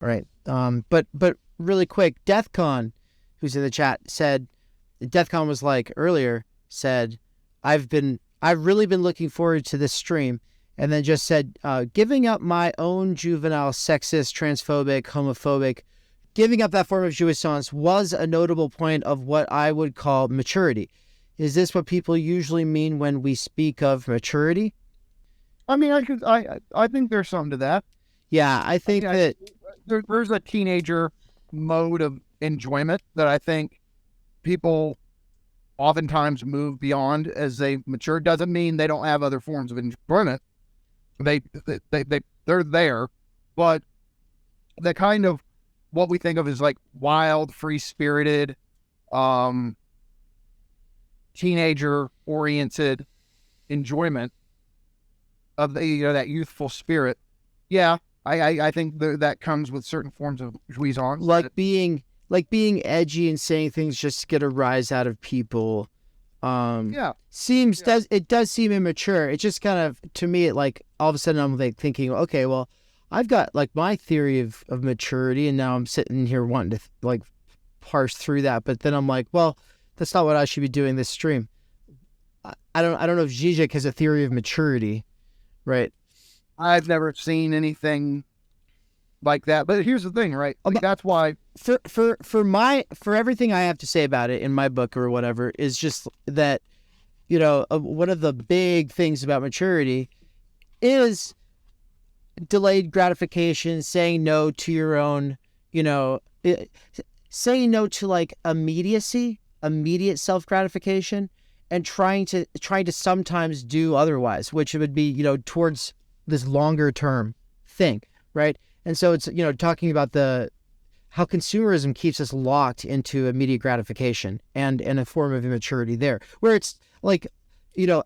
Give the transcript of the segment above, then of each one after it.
Right. But really quick, DeathCon, who's in the chat, said, DeathCon was like earlier, said, I've really been looking forward to this stream, and then just said, giving up my own juvenile, sexist, transphobic, homophobic, giving up that form of jouissance was a notable point of what I would call maturity. Is this what people usually mean when we speak of maturity? I mean, I think there's something to that. Yeah, I think that there's a teenager mode of enjoyment that I think people oftentimes move beyond as they mature. Doesn't mean they don't have other forms of enjoyment. They're there, but the kind of what we think of as like wild, free-spirited, teenager-oriented enjoyment of that youthful spirit. Yeah, I think that comes with certain forms of jouissance. Like being edgy and saying things just to get a rise out of people. It does seem immature. It just kind of, to me, it like all of a sudden I'm like thinking, okay, well, I've got like my theory of maturity, and now I'm sitting here wanting to like parse through that. But then I'm like, well, that's not what I should be doing this stream. I don't know if Žižek has a theory of maturity, right? I've never seen anything like that. But here's the thing, right? Like, that's why for everything I have to say about it in my book or whatever is just that, one of the big things about maturity is delayed gratification, saying no to your own, saying no to like immediate self-gratification, and trying to sometimes do otherwise, which would be, towards this longer term thing, right? And so it's, talking about how consumerism keeps us locked into immediate gratification and a form of immaturity there, where it's like,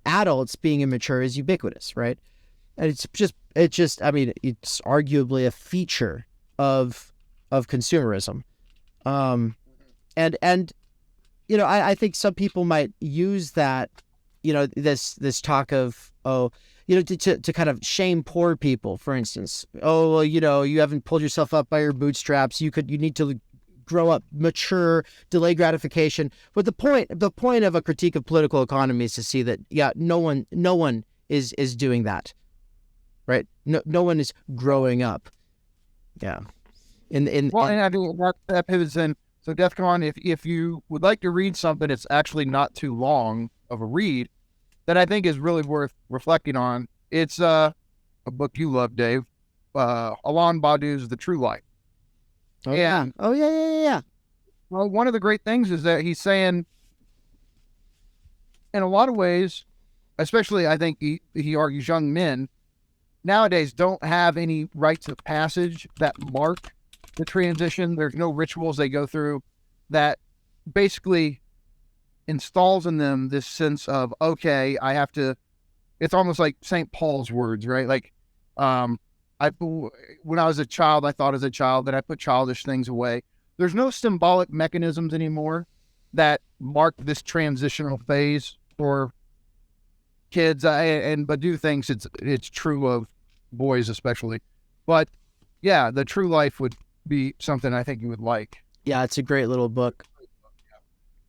adults being immature is ubiquitous, right? And it's arguably a feature of consumerism. I think some people might use that, this talk of, to kind of shame poor people, for instance. Oh, well, you haven't pulled yourself up by your bootstraps. You need to grow up, mature, delay gratification. But the point of a critique of political economy is to see that, no one is doing that, right? No one is growing up. Yeah. And I think that pivots in. So DEFCON, if you would like to read something that's actually not too long of a read, that I think is really worth reflecting on, it's a book you love, Dave, Alain Badiou's The True Life. Oh, yeah. Oh, yeah. Well, one of the great things is that he's saying, in a lot of ways, especially I think he argues young men nowadays don't have any rites of passage that mark the transition. There's no rituals they go through that basically installs in them this sense of, okay, I have to, it's almost like St. Paul's words, right? Like, when I was a child, I thought as a child that I put childish things away. There's no symbolic mechanisms anymore that mark this transitional phase for kids. And Badiou thinks it's true of boys especially. But yeah, The True Life would be something I think you would like. Yeah, it's a great little book.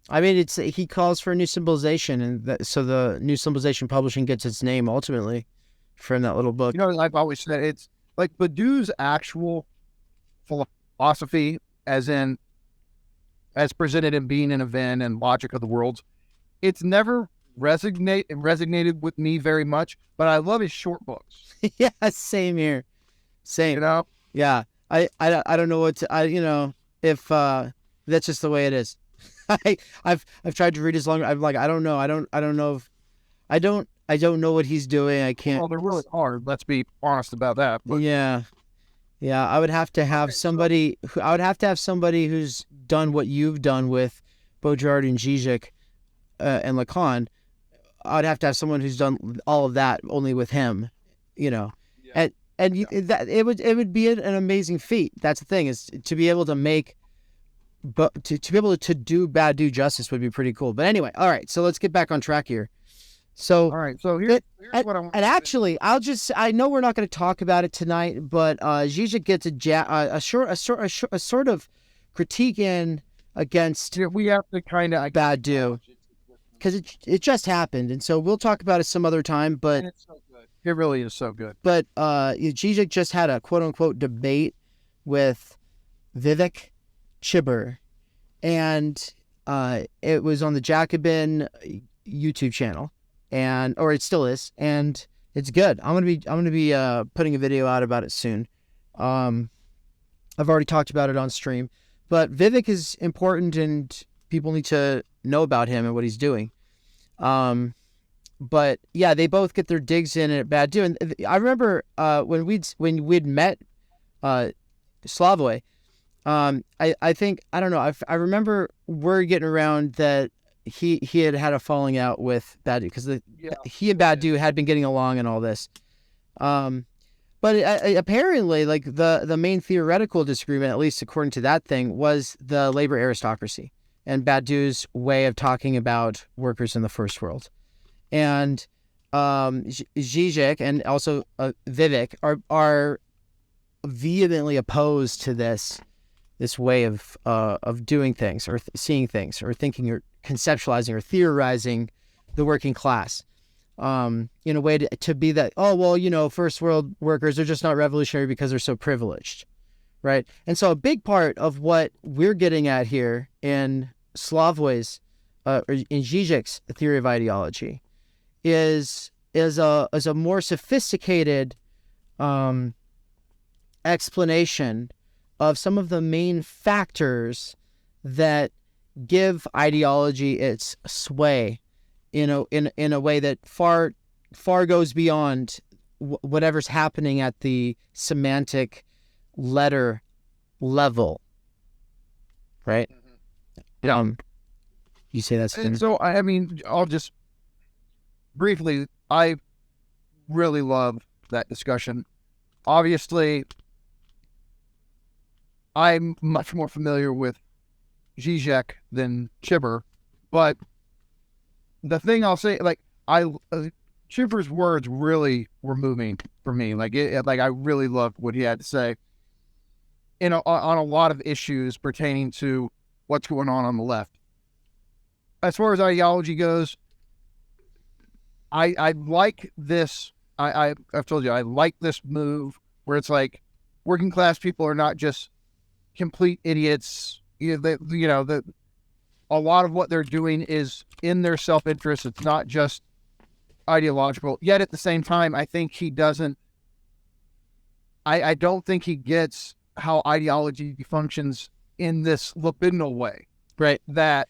I mean, he calls for a new symbolization, and so the New Symbolization Publishing gets its name ultimately from that little book. I've always said, it's like Badiou's actual philosophy, as presented in Being and Event and Logic of the Worlds, it's never resonated with me very much, but I love his short books. Yeah, same here. Same. Yeah. I don't know what to, if that's just the way it is. I've tried to read as long. I'm like, I don't know. I don't know what he's doing. I can't. Well, they're really hard. Let's be honest about that. But. Yeah. I would have to have somebody. I would have to have somebody who's done what you've done with Baudrillard and Žižek and Lacan. I would have to have someone who's done all of that only with him. Yeah. That it would be an amazing feat. That's the thing, is to be able to make. But to be able to do Badiou justice would be pretty cool. But anyway, all right, so let's get back on track here. So, All right. So here's what I want. and actually, I know we're not going to talk about it tonight, but Žižek gets a sort of critique in against We have to kind of Badu, because it just happened, and so we'll talk about it some other time. But it's so good. It really is so good. But Žižek just had a quote unquote debate with Vivek Chibber, and it was on the Jacobin YouTube channel, or it still is, and it's good. I'm gonna be putting a video out about it soon. I've already talked about it on stream, but Vivek is important, and people need to know about him and what he's doing. But yeah, they both get their digs in at Badu, and I remember when we'd met Slavoj. I think, I don't know, I remember word getting around that he had a falling out with Badu, because he and Badu had been getting along and all this. But apparently, like, the main theoretical disagreement, at least according to that thing, was the labor aristocracy and Badu's way of talking about workers in the first world. And Žižek and also Vivek are vehemently opposed to this way of doing things, or seeing things, or thinking, or conceptualizing, or theorizing the working class, in a way to be that, oh, well, first world workers are just not revolutionary because they're so privileged, right? And so a big part of what we're getting at here in Slavoj's, or in Žižek's theory of ideology, is a more sophisticated explanation of some of the main factors that give ideology its sway in a way that far goes beyond whatever's happening at the semantic letter level, right? Yeah. You say that's and so I mean, I'll just briefly, I really love that discussion. Obviously, I'm much more familiar with Žižek than Chibber, but the thing I'll say, like, Chibber's words really were moving for me. Like, I really loved what he had to say on a lot of issues pertaining to what's going on the left. As far as ideology goes, I like this. I've told you, I like this move where it's like working class people are not just complete idiots. A lot of what they're doing is in their self-interest. It's not just ideological. Yet at the same time, I think he doesn't. I don't think he gets how ideology functions in this libidinal way, right, that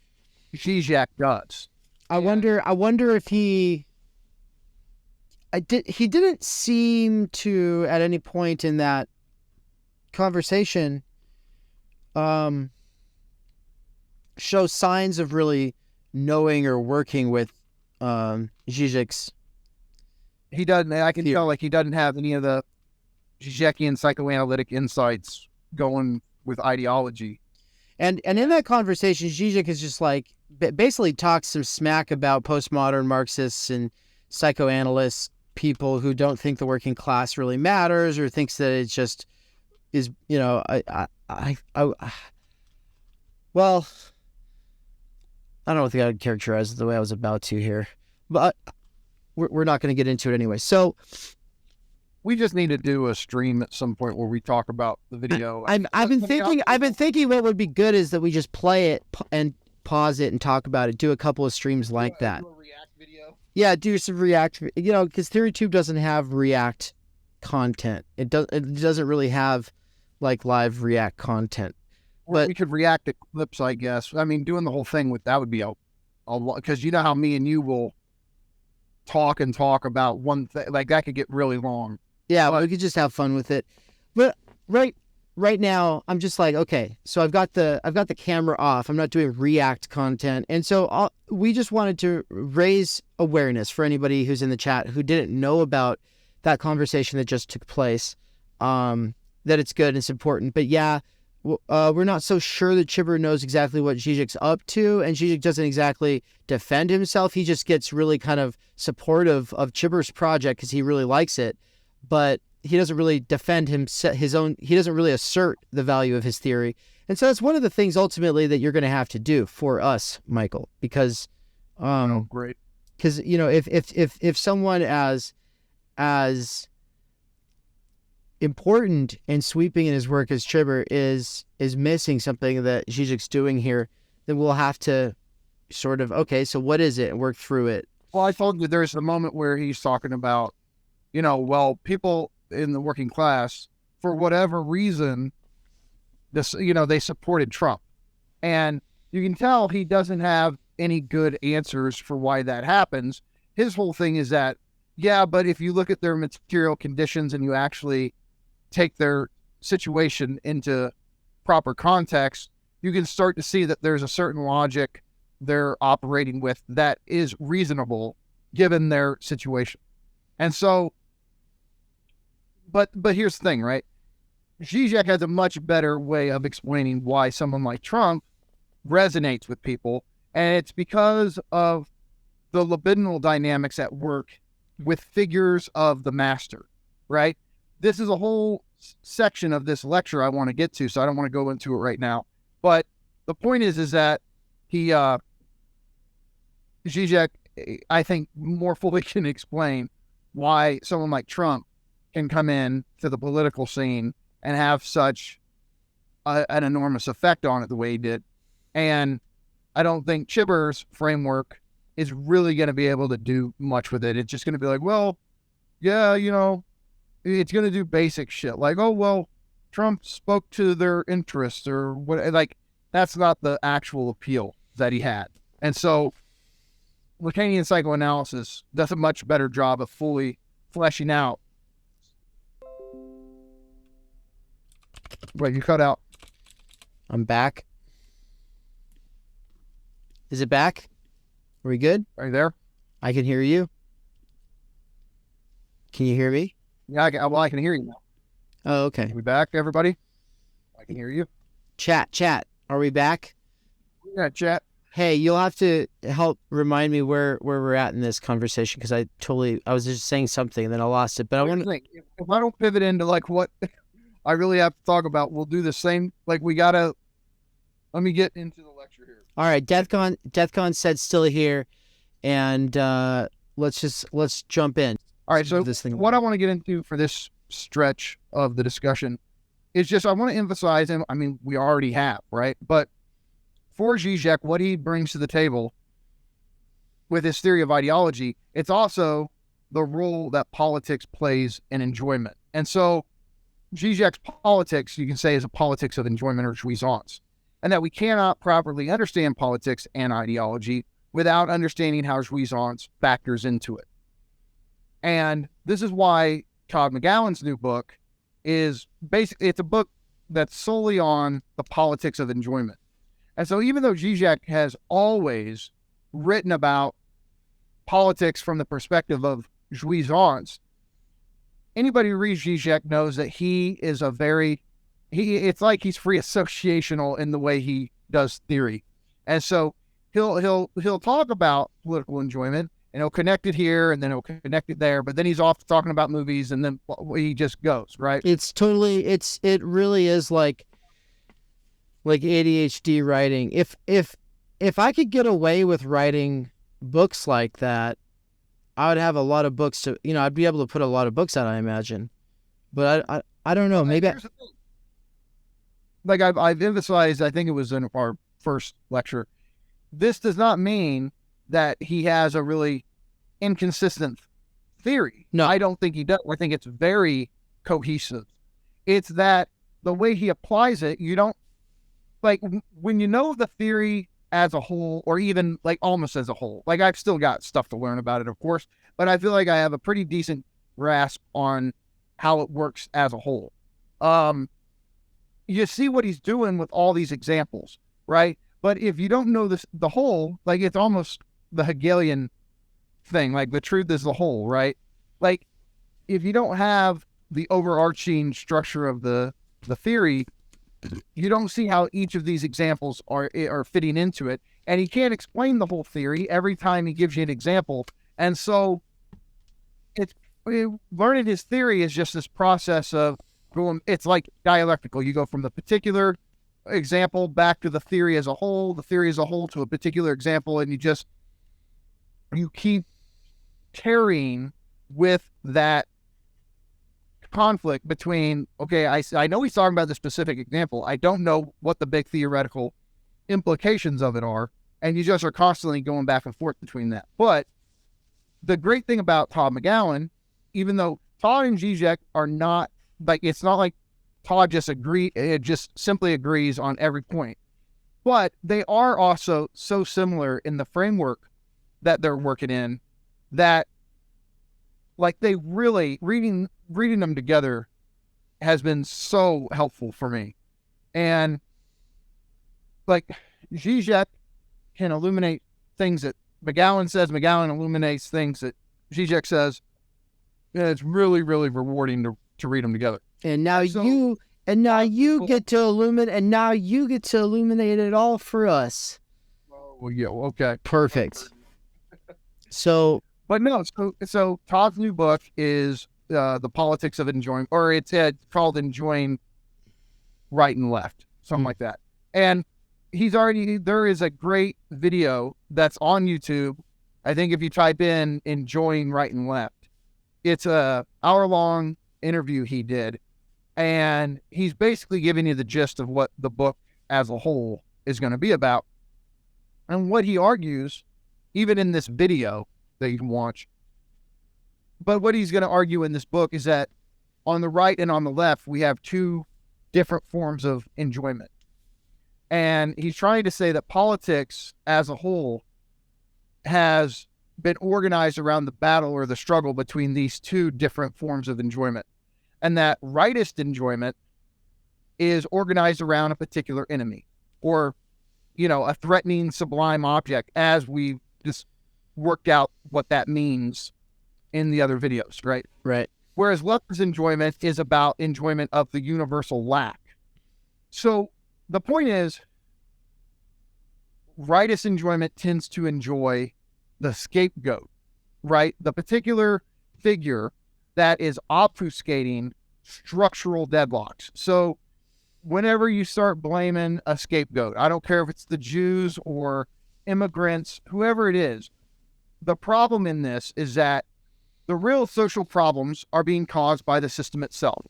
Žižek does. I wonder if he didn't seem to, at any point in that conversation, show signs of really knowing or working with Žižek's. He doesn't. I can tell, like, he doesn't have any of the Žižekian psychoanalytic insights going with ideology. And in that conversation, Žižek is just like, basically talks some smack about postmodern Marxists and psychoanalysts, people who don't think the working class really matters, or thinks that it just is, well, I don't think I would characterize it the way I was about to here, but we're not going to get into it anyway. So we just need to do a stream at some point where we talk about the video. I've been thinking what would be good is that we just play it and pause it and talk about it. Do a couple of streams like that. Do a React video. Yeah, do some React. Because TheoryTube doesn't have React content. It doesn't really have like live React content. But we could react to clips, I guess. I mean, doing the whole thing with that would be a lot, because you know how me and you will talk about one thing, like that could get really long. Yeah, we could just have fun with it. But right now, I'm just like, okay, so I've got the camera off. I'm not doing React content, and so we just wanted to raise awareness for anybody who's in the chat who didn't know about that conversation that just took place. That it's good, it's important. But yeah, we're not so sure that Chibber knows exactly what Žižek's up to, and Žižek doesn't exactly defend himself. He just gets really kind of supportive of Chibber's project because he really likes it, but he doesn't really defend his own. He doesn't really assert the value of his theory, and so that's one of the things ultimately that you're going to have to do for us, Michael, because, great, because if someone as important and sweeping in his work as Chibber is missing something that Žižek's doing here, then we'll have to sort of, okay, so what is it, and work through it. Well, I told you there's a moment where he's talking about, people in the working class, for whatever reason, they supported Trump. And you can tell he doesn't have any good answers for why that happens. His whole thing is that, yeah, but if you look at their material conditions and you actually take their situation into proper context, you can start to see that there's a certain logic they're operating with that is reasonable given their situation. And so, but here's the thing, right? Žižek has a much better way of explaining why someone like Trump resonates with people, and it's because of the libidinal dynamics at work with figures of the master, right? This is a whole section of this lecture I want to get to, so I don't want to go into it right now. But the point is that Žižek, I think, more fully can explain why someone like Trump can come in to the political scene and have such an enormous effect on it the way he did. And I don't think Chibber's framework is really going to be able to do much with it. It's just going to be like, well, yeah, it's going to do basic shit. Like, oh, well, Trump spoke to their interests or what. Like, that's not the actual appeal that he had. And so Lacanian psychoanalysis does a much better job of fully fleshing out. Wait, you cut out. I'm back. Is it back? Are we good? Are you there? I can hear you. Can you hear me? Yeah, I can hear you now. Oh, okay. Are we back, everybody? I can hear you. Chat. Are we back? Yeah, chat. Hey, you'll have to help remind me where we're at in this conversation, because I was just saying something and then I lost it. But I want to think, if I don't pivot into like what I really have to talk about, we'll do the same. Like, let me get into the lecture here. All right, Deathcon said still here, and let's jump in. All right, so what I want to get into for this stretch of the discussion is just, I want to emphasize, and I mean, we already have, right? But for Žižek, what he brings to the table with his theory of ideology, it's also the role that politics plays in enjoyment. And so Žižek's politics, you can say, is a politics of enjoyment or jouissance, and that we cannot properly understand politics and ideology without understanding how jouissance factors into it. And this is why Todd McGowan's new book is basically, it's a book that's solely on the politics of enjoyment. And so even though Žižek has always written about politics from the perspective of jouissance, anybody who reads Žižek knows that he is it's like he's free associational in the way he does theory. And so he'll talk about political enjoyment, and he'll connect it here, and then he'll connect it there, but then he's off talking about movies, and then he just goes, right? It really is like ADHD writing. If I could get away with writing books like that, I would have a lot of books to, I'd be able to put a lot of books out, I imagine. But I don't know, maybe like I've emphasized, I think it was in our first lecture, this does not mean that he has a really inconsistent theory. No, I don't think he does. I think it's very cohesive. It's that the way he applies it, you don't, like, when you know the theory as a whole, or even like almost as a whole, like, I've still got stuff to learn about it, of course, but I feel like I have a pretty decent grasp on how it works as a whole. You see what he's doing with all these examples, right? But if you don't know the whole, like, it's almost the Hegelian thing, like the truth is the whole, right? Like, if you don't have the overarching structure of the theory, you don't see how each of these examples are fitting into it. And he can't explain the whole theory every time he gives you an example. And so learning his theory is just this process of going, it's like dialectical. You go from the particular example back to the theory as a whole to a particular example, and you keep carrying with that conflict between, okay, I know he's talking about the specific example. I don't know what the big theoretical implications of it are. And you just are constantly going back and forth between that. But the great thing about Todd McGowan, even though Todd and Žižek are not, like, it's not like Todd just simply agrees on every point. But they are also so similar in the framework that they're working in that, like, they really, reading them together has been so helpful for me. And, like, Žižek can illuminate things that McGowan says. McGowan illuminates things that Žižek says. And it's really, really rewarding to read them together. And now you get to illuminate it all for us. Oh, well, yeah, okay. Perfect. So, but no, so Todd's new book is The Politics of Enjoying, or it's called Enjoying Right and Left, something like that. And there is a great video that's on YouTube. I think if you type in Enjoying Right and Left, it's a hour-long interview he did. And he's basically giving you the gist of what the book as a whole is going to be about. And what he argues, even in this video that you can watch, but what he's going to argue in this book is that on the right and on the left, we have two different forms of enjoyment. And he's trying to say that politics as a whole has been organized around the battle or the struggle between these two different forms of enjoyment. And that rightist enjoyment is organized around a particular enemy or, a threatening sublime object, as we just worked out what that means in the other videos, right? Right. Whereas leftist enjoyment is about enjoyment of the universal lack. So the point is, rightist enjoyment tends to enjoy the scapegoat, right? The particular figure that is obfuscating structural deadlocks. So whenever you start blaming a scapegoat, I don't care if it's the Jews or immigrants, whoever it is, the problem in this is that the real social problems are being caused by the system itself,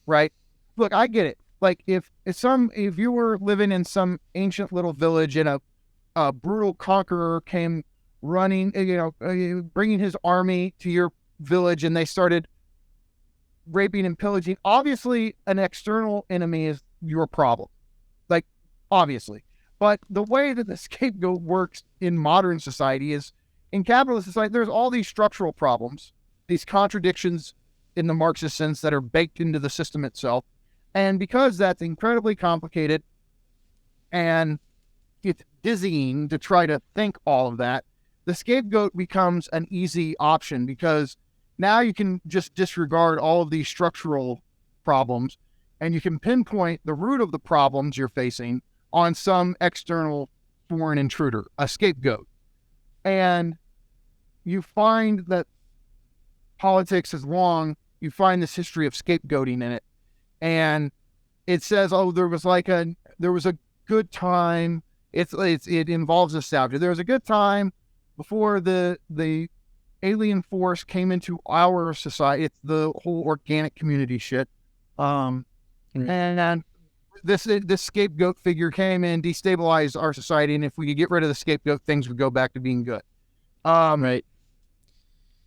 right? Look, I get it. Like, if you were living in some ancient little village and a brutal conqueror came running, bringing his army to your village and they started raping and pillaging, obviously an external enemy is your problem. Like, obviously. But the way that the scapegoat works in modern society is, in capitalist society, there's all these structural problems, these contradictions in the Marxist sense that are baked into the system itself. And because that's incredibly complicated and it's dizzying to try to think all of that, the scapegoat becomes an easy option because now you can just disregard all of these structural problems and you can pinpoint the root of the problems you're facing on some external foreign intruder, a scapegoat. And you find that politics is long, you find this history of scapegoating in it. And it says, there was a good time. It involves nostalgia. There was a good time before the alien force came into our society. It's the whole organic community shit. And this scapegoat figure came and destabilized our society. And if we could get rid of the scapegoat, things would go back to being good. Right.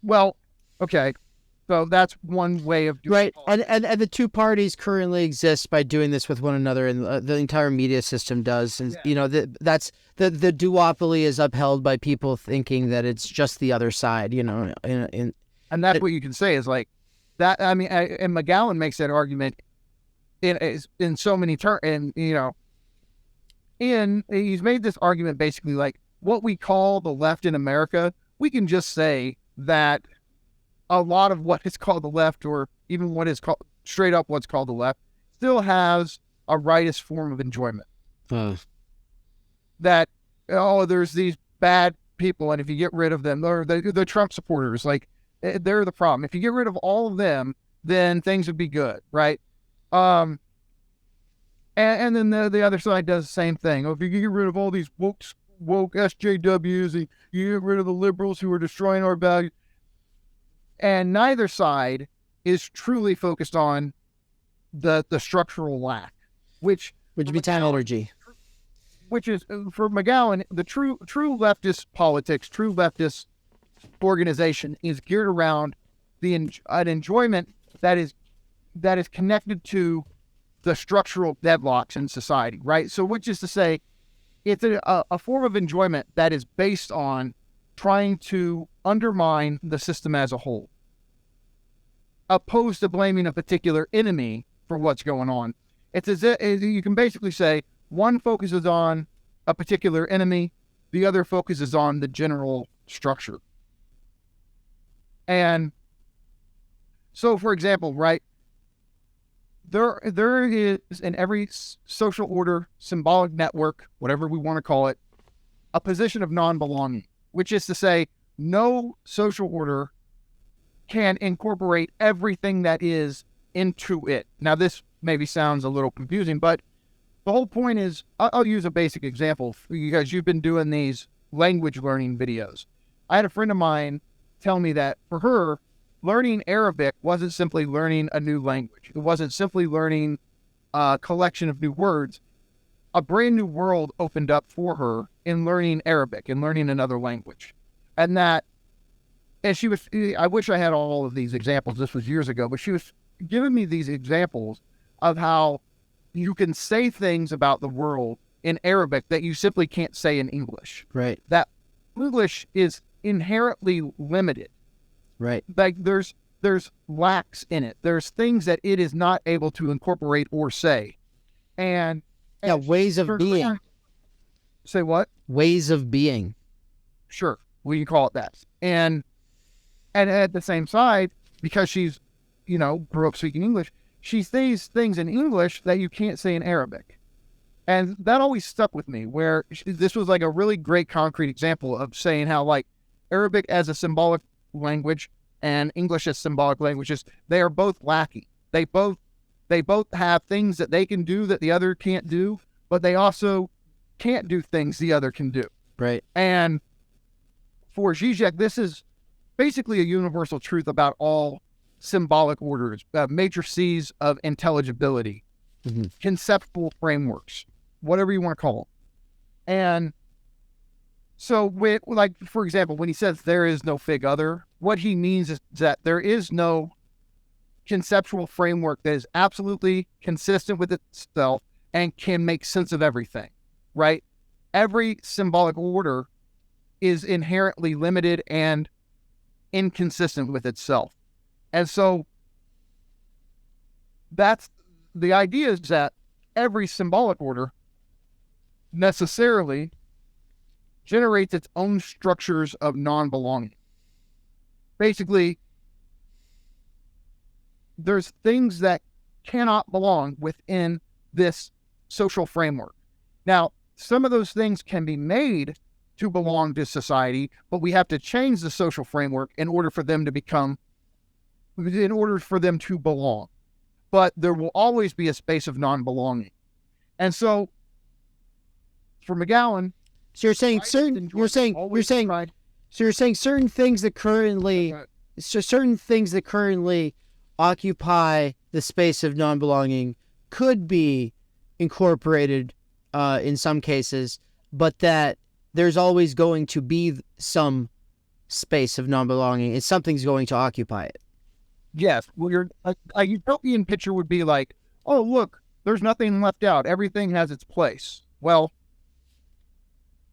Well, okay. So that's one way of doing it. Right. And the two parties currently exist by doing this with one another, and the entire media system does. And, that's the duopoly is upheld by people thinking that it's just the other side, and that's what you can say is like that. I mean, and McGowan makes that argument in so many terms, and he's made this argument basically like what we call the left in America, we can just say that a lot of what is called the left, or even what is called straight up what's called the left, still has a rightist form of enjoyment. Uh, That, there's these bad people, and if you get rid of them, or the Trump supporters, like, they're the problem. If you get rid of all of them, then things would be good, right? And then the other side does the same thing. If you get rid of all these woke SJWs, and you get rid of the liberals who are destroying our values, and neither side is truly focused on the structural lack, which would be Timenergy. Which is, for McGowan, the true leftist politics, true leftist organization is geared around an enjoyment that is connected to the structural deadlocks in society, right? So, which is to say, it's a form of enjoyment that is based on trying to undermine the system as a whole, opposed to blaming a particular enemy for what's going on. It's as if you can basically say one focuses on a particular enemy, the other focuses on the general structure. And so, for example, right, there is in every social order, symbolic network, whatever we want to call it, a position of non-belonging, which is to say no social order can incorporate everything that is into it. Now, this maybe sounds a little confusing, but the whole point is, I'll use a basic example because you've been doing these language learning videos. I had a friend of mine tell me that for her, learning Arabic wasn't simply learning a new language. It wasn't simply learning a collection of new words. A brand new world opened up for her in learning Arabic and learning another language. And I wish I had all of these examples. This was years ago, but she was giving me these examples of how you can say things about the world in Arabic that you simply can't say in English. Right. That English is inherently limited. Right. Like there's lacks in it. There's things that it is not able to incorporate or say. And ways of being. Say what? Ways of being. Sure. We can call it that. And at the same side, because she's, grew up speaking English, she says things in English that you can't say in Arabic. And that always stuck with me, where this was like a really great concrete example of saying how, like, Arabic as a symbolic language and English as symbolic languages, they are both lacking. They both have things that they can do that the other can't do, but they also can't do things the other can do. Right. And for Žižek, this is basically a universal truth about all symbolic orders, matrices of intelligibility, conceptual frameworks, whatever you want to call them. And so, for example, when he says there is no fig other, what he means is that there is no conceptual framework that is absolutely consistent with itself and can make sense of everything, right? Every symbolic order is inherently limited and inconsistent with itself. And so that's the idea, is that every symbolic order necessarily generates its own structures of non-belonging. Basically, there's things that cannot belong within this social framework. Now, some of those things can be made to belong to society, but we have to change the social framework in order for them to belong. But there will always be a space of non-belonging. And so, for McGowan, so you're saying certain things that currently occupy the space of non-belonging could be incorporated in some cases, but that there's always going to be some space of non-belonging and something's going to occupy it. Yes. Well, a utopian picture would be like, oh, look, there's nothing left out. Everything has its place. Well,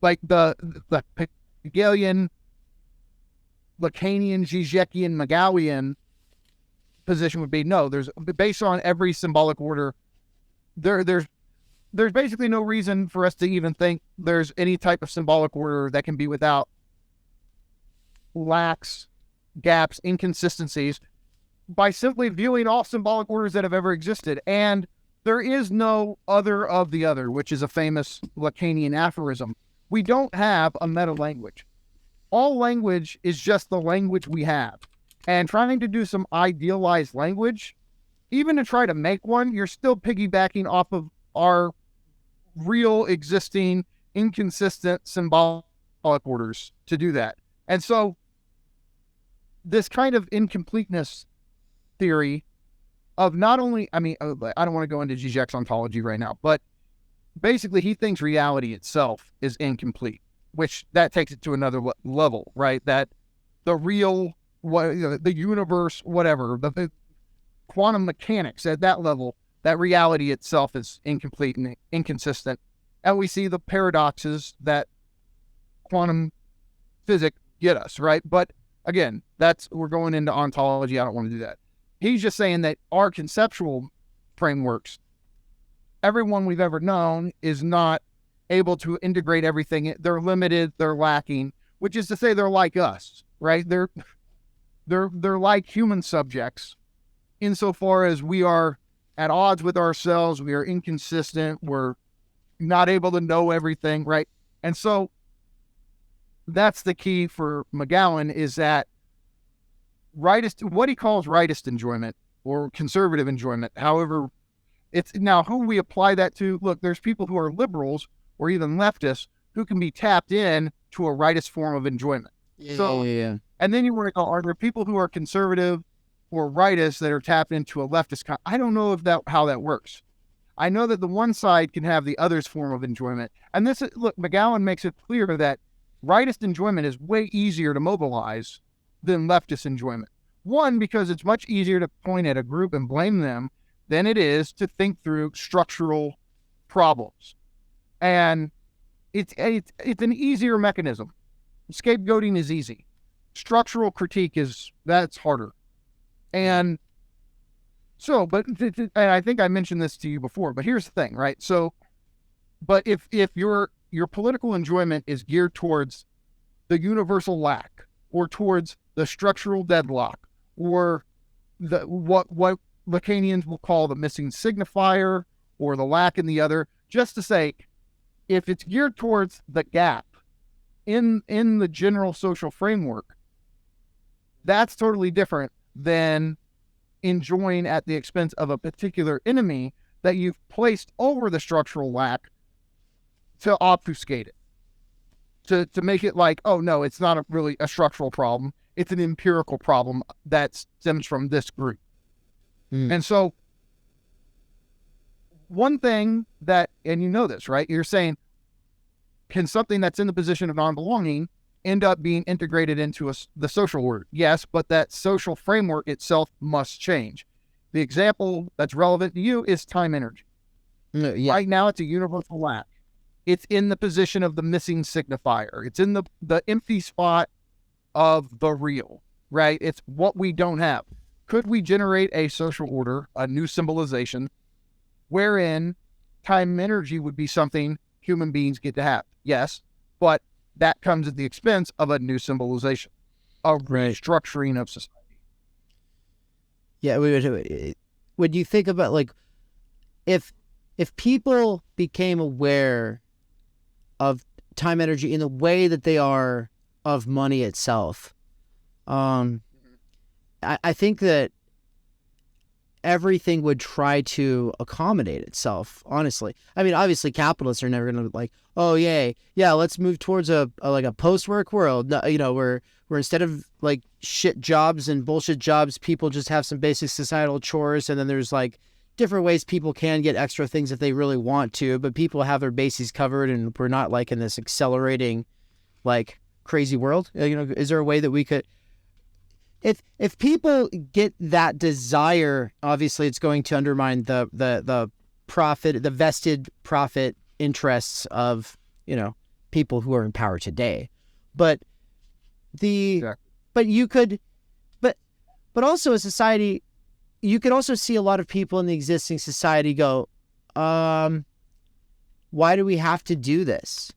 like the Hegelian, Lacanian, Žižekian, McGowan position would be, no, there's, based on every symbolic order, there's basically no reason for us to even think there's any type of symbolic order that can be without lacks, gaps, inconsistencies, by simply viewing all symbolic orders that have ever existed. And there is no other of the other, which is a famous Lacanian aphorism. We don't have a meta language. All language is just the language we have. And trying to do some idealized language, even to try to make one, you're still piggybacking off of our real existing inconsistent symbolic orders to do that. And so this kind of incompleteness theory of not only, I don't want to go into Žižek's ontology right now, but basically he thinks reality itself is incomplete, which that takes it to another level, right? That the real, the universe, whatever, the quantum mechanics at that level, that reality itself is incomplete and inconsistent. And we see the paradoxes that quantum physics get us, right? But again, we're going into ontology. I don't want to do that. He's just saying that our conceptual frameworks, everyone we've ever known is not able to integrate everything. They're limited, they're lacking, which is to say they're like us, right? They're like human subjects insofar as we are at odds with ourselves, we are inconsistent, we're not able to know everything, right? And so that's the key for McGowan, is that what he calls rightist enjoyment or conservative enjoyment. However, it's now who we apply that to. Look, there's people who are liberals or even leftists who can be tapped in to a rightist form of enjoyment. Yeah. And then you want to go, are there people who are conservative or rightist that are tapped into a leftist? I don't know how that works. I know that the one side can have the other's form of enjoyment. And McGowan makes it clear that rightist enjoyment is way easier to mobilize than leftist enjoyment. One, because it's much easier to point at a group and blame them than it is to think through structural problems. And it's an easier mechanism. Scapegoating is easy. Structural critique that's harder. And so, and I think I mentioned this to you before, but here's the thing, right? So, but if your political enjoyment is geared towards the universal lack, or towards the structural deadlock, or what Lacanians will call the missing signifier, or the lack in the other, just to say, if it's geared towards the gap in the general social framework, that's totally different than enjoying at the expense of a particular enemy that you've placed over the structural lack to obfuscate it. To make it like, oh no, it's not really a structural problem. It's an empirical problem that stems from this group. And so one thing that, and you know this, right? You're saying, can something that's in the position of non-belonging end up being integrated into the social order? Yes, but that social framework itself must change. The example that's relevant to you is Timenergy. Yeah. Right now, it's a universal lack. It's in the position of the missing signifier. It's in the empty spot of the real, right? It's what we don't have. Could we generate a social order, a new symbolization, wherein Timenergy would be something human beings get to have? Yes, but that comes at the expense of a new symbolization, a restructuring of society. Yeah, when you think about, like, if people became aware of Timenergy in the way that they are of money itself, I think that everything would try to accommodate itself, honestly. I mean, obviously capitalists are never going to be like, oh yeah, let's move towards a post-work world, where instead of like shit jobs and bullshit jobs, people just have some basic societal chores, and then there's like different ways people can get extra things if they really want to, but people have their bases covered, and we're not like in this accelerating, like, crazy world. Is there a way that we could, if people get that desire, obviously it's going to undermine the profit, the vested profit interests of, people who are in power today. But but you could, but also a society, you could also see a lot of people in the existing society go, why do we have to do this?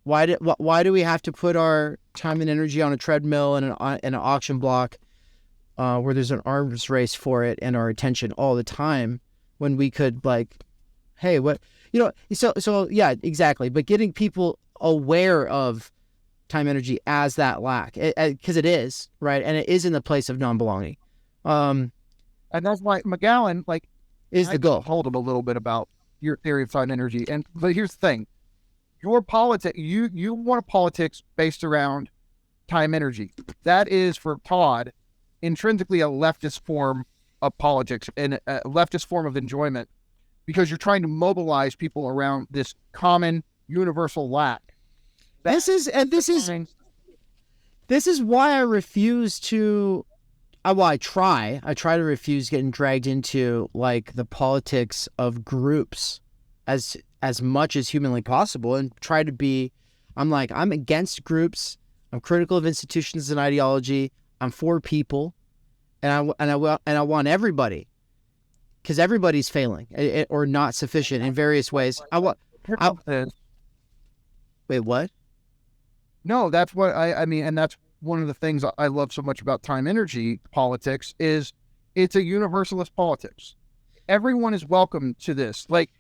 Why do we have to put our time and energy on a treadmill and an auction block where there's an arms race for it, and our attention all the time when we could like, hey, what, so yeah, exactly. But getting people aware of time energy as that lack, because it is, right, and it is in the place of non-belonging. And that's why McGowan is the goal. Told him a little bit about your theory of time energy, but here's the thing: your politics, you want a politics based around time energy. That is for Todd intrinsically a leftist form of politics and a leftist form of enjoyment, because you're trying to mobilize people around this common universal lack. This is why I refuse to. I try to refuse getting dragged into like the politics of groups as much as humanly possible, and try to be. I'm against groups. I'm critical of institutions and ideology. I'm for people, and I want everybody, because everybody's failing or not sufficient in various ways. Wait, what? No, that's what I mean, and that's one of the things I love so much about time energy politics is it's a universalist politics. Everyone is welcome to this. Like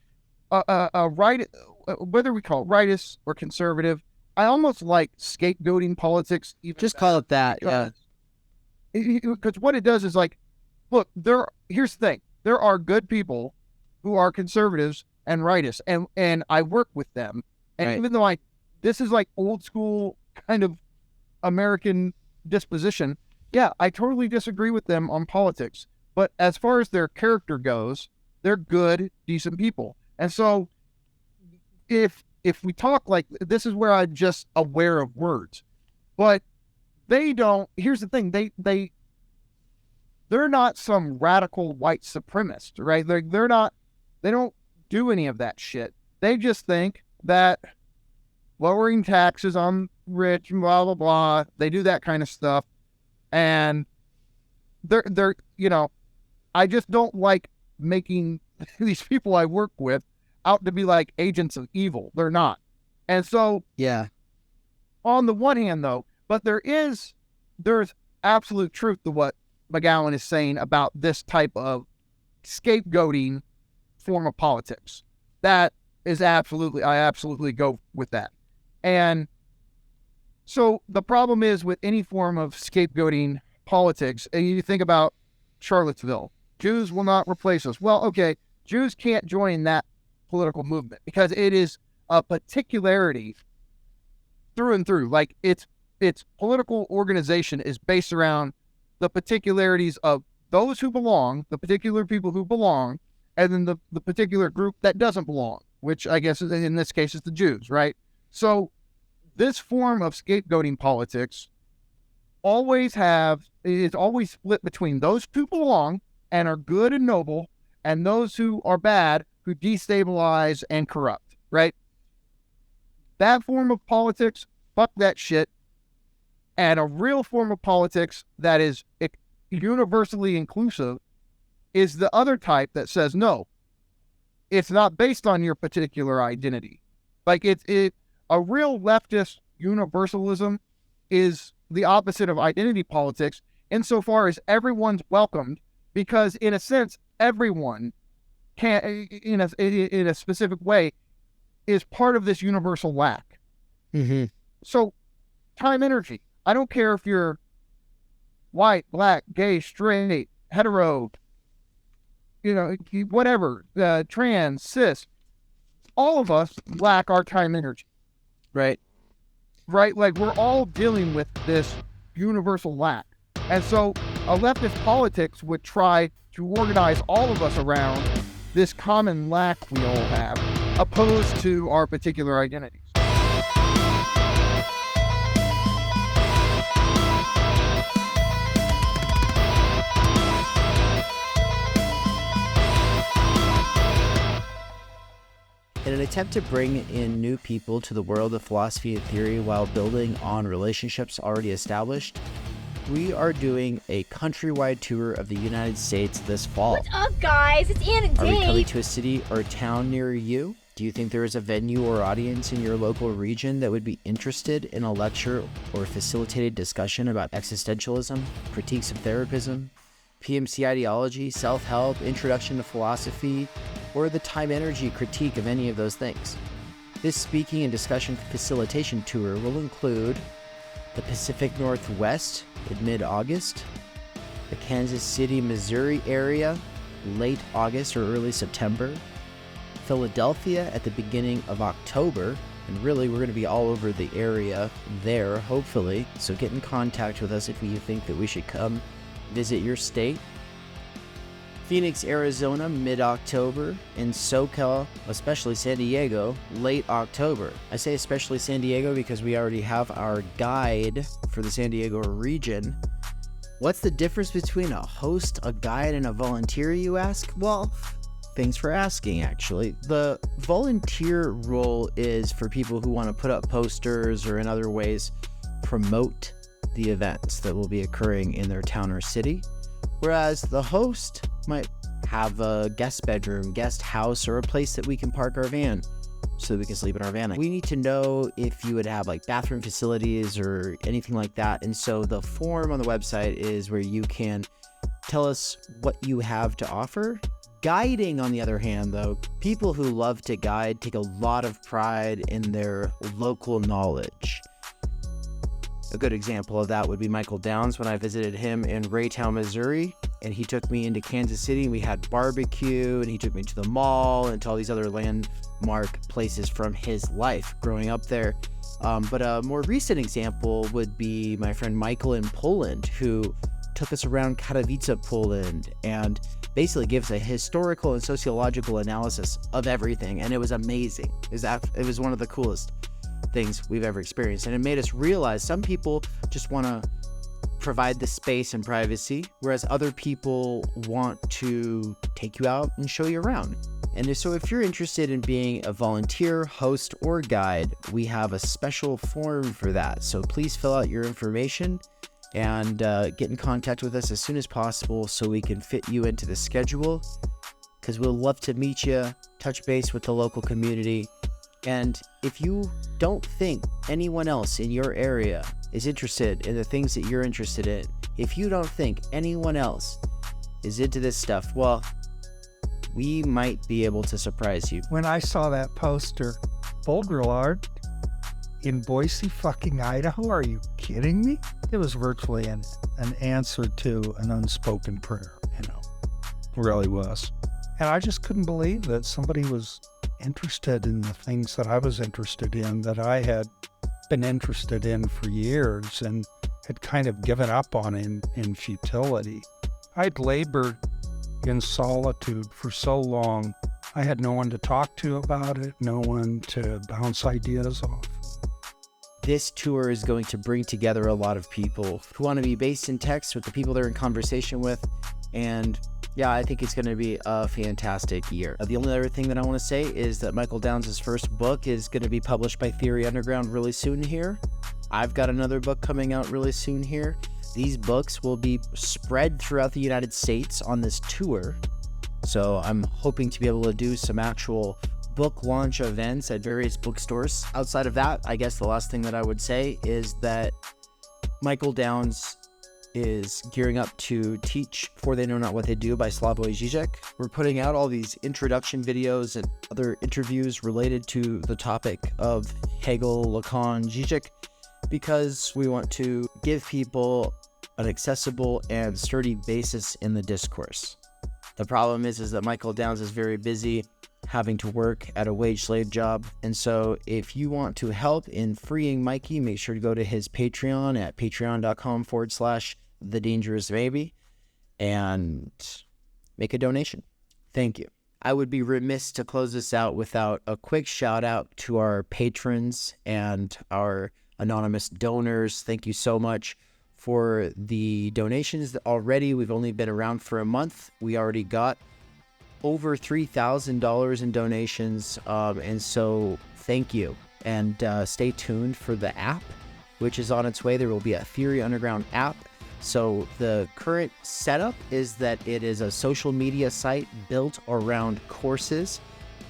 right, whether we call it rightist or conservative, I almost like scapegoating politics. Just call it that, yeah. Because what it does is like, look, here's the thing: there are good people who are conservatives and rightists, and I work with them, and right. Even though this is like old school kind of American disposition. Yeah, I totally disagree with them on politics. But as far as their character goes, they're good, decent people. And so if we talk like this is where I'm just aware of words. But they don't, here's the thing, they're not some radical white supremacist, right? They don't do any of that shit. They just think that lowering taxes on rich, blah, blah, blah. They do that kind of stuff. And they're I just don't like making these people I work with out to be like agents of evil. They're not. And so, yeah, on the one hand though, but there's absolute truth to what McGowan is saying about this type of scapegoating form of politics. That is I absolutely go with that. And so the problem is with any form of scapegoating politics, and you think about Charlottesville, Jews will not replace us. Well, okay, Jews can't join that political movement because it is a particularity through and through. Like its political organization is based around the particularities of those who belong, the particular people who belong, and then the particular group that doesn't belong, which I guess in this case is the Jews, right? So this form of scapegoating politics is always split between those who belong and are good and noble, and those who are bad, who destabilize and corrupt, right? That form of politics, fuck that shit. And a real form of politics that is universally inclusive is the other type that says, no, it's not based on your particular identity. Like a real leftist universalism is the opposite of identity politics insofar as everyone's welcomed, because in a sense, everyone can, in a specific way, is part of this universal lack. Mm-hmm. So, time energy. I don't care if you're white, black, gay, straight, hetero, whatever, trans, cis. All of us lack our time energy. Right. Right? Like we're all dealing with this universal lack. And so a leftist politics would try to organize all of us around this common lack we all have, opposed to our particular identities. In an attempt to bring in new people to the world of philosophy and theory while building on relationships already established, we are doing a countrywide tour of the United States this fall. What's up, guys? It's Ann and Are we Dave. coming to a city or town near you? Do you think there is a venue or audience in your local region that would be interested in a lecture or facilitated discussion about existentialism, critiques of therapism, PMC ideology, self-help, introduction to philosophy, or the Timenergy critique of any of those things. This speaking and discussion facilitation tour will include the Pacific Northwest in mid-August, the Kansas City, Missouri area, late August or early September, Philadelphia at the beginning of October, and really we're going to be all over the area there, hopefully, so get in contact with us if you think that we should come visit your state. Phoenix, Arizona, mid-October, and SoCal, especially San Diego, late October. I say especially San Diego because we already have our guide for the San Diego region. What's the difference between a host, a guide, and a volunteer, you ask? Well, thanks for asking, actually. The volunteer role is for people who want to put up posters or in other ways promote the events that will be occurring in their town or city, whereas the host might have a guest bedroom, guest house, or a place that we can park our van so that we can sleep in our van. We need to know if you would have like bathroom facilities or anything like that. And so the form on the website is where you can tell us what you have to offer. Guiding, on the other hand, though, people who love to guide take a lot of pride in their local knowledge. A good example of that would be Michael Downs when I visited him in Raytown, Missouri, and he took me into Kansas City and we had barbecue, and he took me to the mall and to all these other landmark places from his life growing up there. But a more recent example would be my friend Michael in Poland, who took us around Katowice, Poland, and basically gives a historical and sociological analysis of everything, and it was amazing. It was one of the coolest things we've ever experienced, and it made us realize some people just want to provide the space and privacy, whereas other people want to take you out and show you around. And so if you're interested in being a volunteer, host, or guide, we have a special form for that. So please fill out your information and get in contact with us as soon as possible so we can fit you into the schedule, because we'll love to meet you, touch base with the local community. And if you don't think anyone else in your area is interested in the things that you're interested in, if you don't think anyone else is into this stuff, well, we might be able to surprise you. When I saw that poster, Boulder Art in Boise, fucking Idaho, are you kidding me? It was virtually an answer to an unspoken prayer, really was. And I just couldn't believe that somebody was interested in the things that I was interested in, that I had been interested in for years and had kind of given up on in futility. I'd labored in solitude for so long. I had no one to talk to about it, no one to bounce ideas off. This tour is going to bring together a lot of people who want to be based in Texas with the people they're in conversation with, and yeah, I think it's going to be a fantastic year. The only other thing that I want to say is that Michael Downs' first book is going to be published by Theory Underground really soon here. I've got another book coming out really soon here. These books will be spread throughout the United States on this tour. So I'm hoping to be able to do some actual book launch events at various bookstores. Outside of that, I guess the last thing that I would say is that Michael Downs is gearing up to teach For They Know Not What They Do by Slavoj Žižek. We're putting out all these introduction videos and other interviews related to the topic of Hegel, Lacan, Žižek, because we want to give people an accessible and sturdy basis in the discourse. The problem is that Michael Downs is very busy having to work at a wage slave job. And so if you want to help in freeing Mikey, make sure to go to his Patreon at patreon.com/thedangerousbaby and make a donation. Thank you. I would be remiss to close this out without a quick shout out to our patrons and our anonymous donors. Thank you so much for the donations already. We've only been around for a month. We already got over $3,000 in donations, and so thank you. And stay tuned for the app, which is on its way. There will be a Theory Underground app. So the current setup is that it is a social media site built around courses,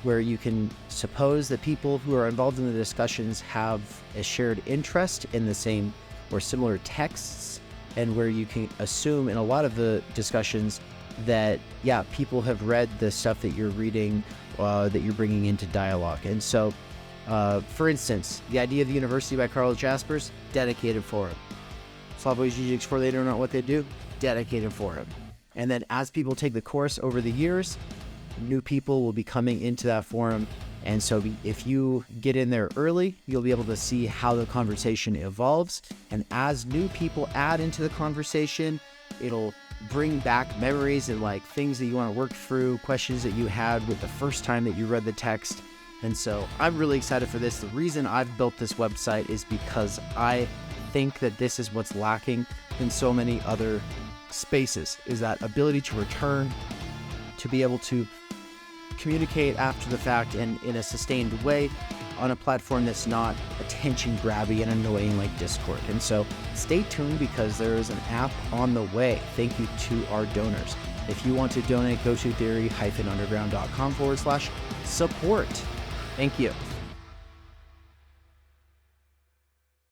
where you can suppose that people who are involved in the discussions have a shared interest in the same or similar texts, and where you can assume in a lot of the discussions that, yeah, people have read the stuff that you're reading, that you're bringing into dialogue. And so, for instance, The Idea of the University by Carl Jaspers, dedicated forum. Slavoj Žižek's For They Don't Know What They Do, dedicated forum. And then as people take the course over the years, new people will be coming into that forum. And so if you get in there early, you'll be able to see how the conversation evolves. And as new people add into the conversation, it'll bring back memories and like things that you want to work through, questions that you had with the first time that you read the text. And so I'm really excited for this. The reason I've built this website is because I think that this is what's lacking in so many other spaces, is that ability to return, to be able to communicate after the fact and in a sustained way on a platform that's not attention grabby and annoying like Discord. And so stay tuned, because there is an app on the way. Thank you to our donors. If you want to donate, go to theory-underground.com/support. Thank you.